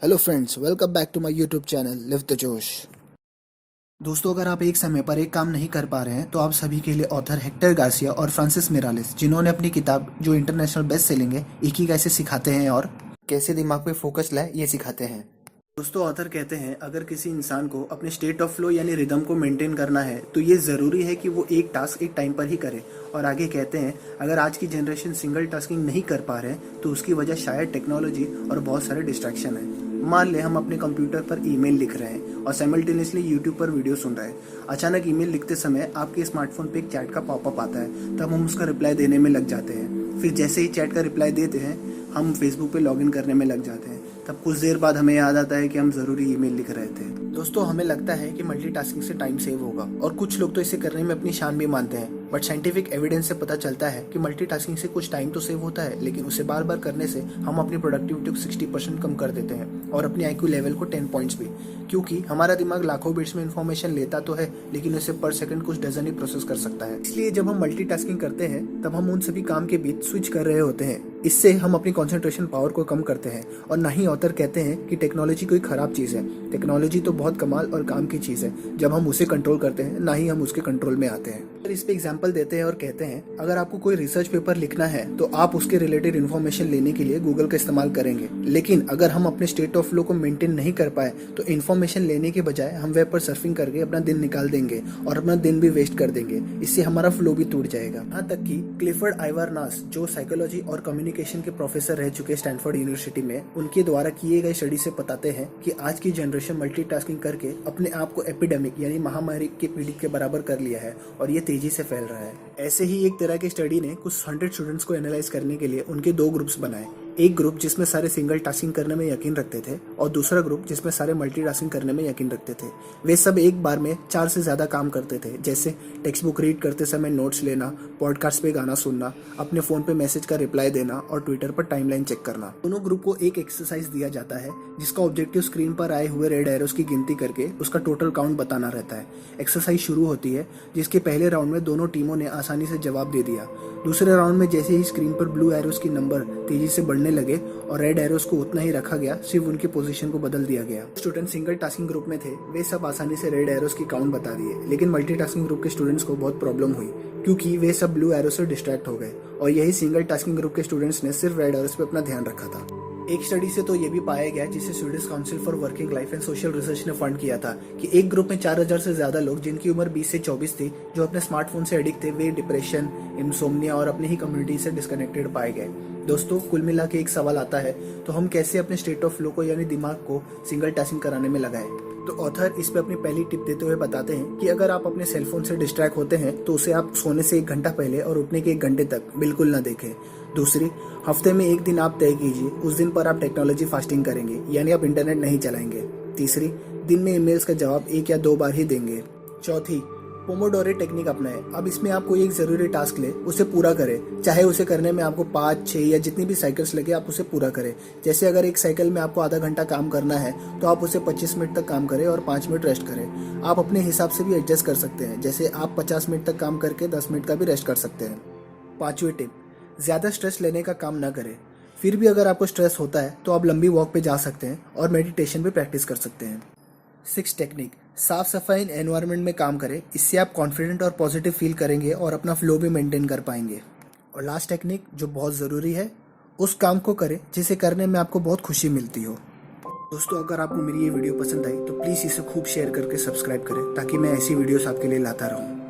Hello friends, welcome back to my YouTube channel live the Josh. दोस्तों, अगर आप एक समय पर एक काम नहीं कर पा रहे हैं तो आप सभी के लिए ऑथर हेक्टर गार्सिया और फ्रांसिस मिरालेस, जिन्होंने अपनी किताब जो इंटरनेशनल बेस्ट सेलिंग है, इकिगाई से सिखाते हैं और कैसे दिमाग पे फोकस लाए, ये सिखाते हैं। दोस्तों, ऑथर कहते हैं अगर किसी इंसान को अपने स्टेट ऑफ फ्लो यानी रिदम को मेंटेन करना है तो ये ज़रूरी है कि वो एक टास्क एक टाइम पर ही करे। और आगे कहते हैं अगर आज की जनरेशन सिंगल टास्किंग नहीं कर पा रहे हैं तो उसकी वजह शायद टेक्नोलॉजी और बहुत सारे डिस्ट्रैक्शन है। मान ले हम अपने कंप्यूटर पर ईमेल लिख रहे हैं और साइमल्टेनियसली यूट्यूब पर वीडियो सुन रहे हैं। अचानक ईमेल लिखते समय आपके स्मार्टफोन पे एक चैट का पॉपअप आता है, तब हम उसका रिप्लाई देने में लग जाते हैं। फिर जैसे ही चैट का रिप्लाई देते हैं हम फेसबुक पे लॉगिन करने में लग जाते हैं। तब कुछ देर बाद हमें याद आता है कि हम ज़रूरी ईमेल लिख रहे थे। दोस्तों, हमें लगता है कि मल्टीटास्किंग से टाइम सेव होगा और कुछ लोग तो इसे करने में अपनी शान भी मानते हैं, बट साइंटिफिक एविडेंस से पता चलता है कि मल्टीटास्किंग से कुछ टाइम तो सेव होता है, लेकिन उसे बार बार करने से हम अपनी प्रोडक्टिविटी को 60% कम कर देते हैं और अपनी IQ लेवल को 10 पॉइंट्स भी, क्योंकि हमारा दिमाग लाखों बिट्स में इन्फॉर्मेशन लेता तो है लेकिन उसे पर सेकंड कुछ डजन ही प्रोसेस कर सकता है। इसलिए जब हम मल्टीटास्किंग करते हैं तब हम उन सभी काम के बीच स्विच कर रहे होते हैं। इससे हम अपनी कंसंट्रेशन पावर को कम करते हैं। और ना ही ऑथर कहते हैं कि टेक्नोलॉजी कोई खराब चीज़ है। टेक्नोलॉजी तो बहुत कमाल और काम की चीज़ है जब हम उसे कंट्रोल करते हैं, ना ही हम उसके कंट्रोल में आते हैं। फिर इस पे एग्जांपल देते हैं और कहते हैं अगर आपको कोई रिसर्च पेपर लिखना है तो आप उसके रिलेटेड इन्फॉर्मेशन लेने के लिए गूगल का इस्तेमाल करेंगे, लेकिन अगर हम अपने स्टेट ऑफ फ्लो को मेंटेन नहीं कर पाए तो इन्फॉर्मेशन लेने के बजाय हम वेब पर सर्फिंग करके अपना दिन निकाल देंगे और अपना दिन भी वेस्ट कर देंगे। इससे हमारा फ्लो भी टूट जाएगा। यहाँ तक कि क्लिफर्ड आइवरनास, जो साइकोलॉजी और कम्युनिकेशन के प्रोफेसर रह चुके स्टैनफोर्ड यूनिवर्सिटी में, उनके द्वारा किए गए स्टडी से बताते हैं कि आज की जनरेशन मल्टीटास्किंग करके अपने आप को एपिडेमिक यानी महामारी के पीड़ित के बराबर कर लिया है और ये तेजी से फैल रहा है। ऐसे ही एक तरह की स्टडी ने कुछ 100 स्टूडेंट्स को एनालाइज करने के लिए उनके 2 ग्रुप्स बनाए। एक ग्रुप जिसमें सारे सिंगल टास्किंग करने में यकीन रखते थे और दूसरा ग्रुप जिसमें सारे मल्टीटास्किंग करने में यकीन रखते थे। वे सब एक बार में 4 से ज्यादा काम करते थे, जैसे टेक्स्ट बुक रीड करते समय नोट्स लेना, पॉडकास्ट पे गाना सुनना, अपने फोन पे मैसेज का रिप्लाई देना और ट्विटर पर टाइमलाइन चेक करना। दोनों ग्रुप को एक एक्सरसाइज दिया जाता है जिसका ऑब्जेक्टिव स्क्रीन पर आए हुए रेड एरोस की गिनती करके उसका टोटल काउंट बताना रहता है। एक्सरसाइज शुरू होती है जिसके पहले राउंड में दोनों टीमों ने आसानी से जवाब दे दिया। दूसरे राउंड में जैसे ही स्क्रीन पर ब्लू एरोस की नंबर तेजी से बढ़ने लगे और रेड एरोस को उतना ही रखा गया, सिर्फ उनकी पोजीशन को बदल दिया गया। स्टूडेंट सिंगल टास्किंग ग्रुप में थे, वे सब आसानी से रेड एरोस की काउंट बता दिए, लेकिन मल्टीटास्किंग ग्रुप के स्टूडेंट्स को बहुत प्रॉब्लम हुई क्योंकि वे सब ब्लू एरो से डिस्ट्रैक्ट हो गए और यही सिंगल टास्किंग ग्रुप के स्टूडेंट्स ने सिर्फ रेड एरोस पे अपना ध्यान रखा था। एक स्टडी से तो ये भी पाया गया, जिसे Swedish council for working life and social research ने फंड किया था, कि एक ग्रुप में 4000 से ज्यादा लोग जिनकी उम्र 20 से 24 थी, जो अपने स्मार्टफोन से एडिक्ट थे, वे डिप्रेशन, इंसोम्निया और अपनी ही कम्युनिटी से डिस्कनेक्टेड पाए गए। दोस्तों, कुल मिला के एक सवाल आता है, तो हम कैसे अपने स्टेट ऑफ फ्लो को यानी दिमाग को सिंगल टास्किंग कराने में लगाए? तो ऑथर इस पे अपनी पहली टिप देते हुए बताते हैं कि अगर आप अपने सेलफोन से डिस्ट्रैक्ट होते हैं तो उसे आप सोने से 1 घंटा पहले और उठने के 1 घंटे तक बिल्कुल ना देखें। दूसरी, हफ्ते में 1 दिन आप तय कीजिए, उस दिन पर आप टेक्नोलॉजी फास्टिंग करेंगे यानी आप इंटरनेट नहीं चलाएंगे। तीसरी, दिन में ईमेल्स का जवाब 1 या 2 बार ही देंगे। चौथी, पोमोडोरे टेक्निक अपनाएं। अब इसमें आप कोई एक जरूरी टास्क ले, उसे पूरा करें, चाहे उसे करने में आपको 5, 6 या जितनी भी साइकिल्स लगे, आप उसे पूरा करें। जैसे अगर एक साइकिल में आपको आधा घंटा काम करना है तो आप उसे 25 मिनट तक काम करें और 5 मिनट रेस्ट करें। आप अपने हिसाब से भी एडजस्ट कर सकते हैं, जैसे आप 50 मिनट तक काम करके 10 मिनट का भी रेस्ट कर सकते हैं। 5वीं टिप, ज्यादा स्ट्रेस लेने का काम ना करें। फिर भी अगर आपको स्ट्रेस होता है तो आप लंबी वॉक पे जा सकते हैं और मेडिटेशन भी प्रैक्टिस कर सकते हैं। 6 टेक्निक, साफ सफाई एनवायरनमेंट में काम करें, इससे आप कॉन्फिडेंट और पॉजिटिव फील करेंगे और अपना फ्लो भी मेंटेन कर पाएंगे। और लास्ट टेक्निक जो बहुत ज़रूरी है, उस काम को करें जिसे करने में आपको बहुत खुशी मिलती हो। दोस्तों, अगर आपको मेरी ये वीडियो पसंद आई तो प्लीज़ इसे खूब शेयर करके सब्सक्राइब करें ताकि मैं ऐसी वीडियोस आपके लिए लाता रहूँ।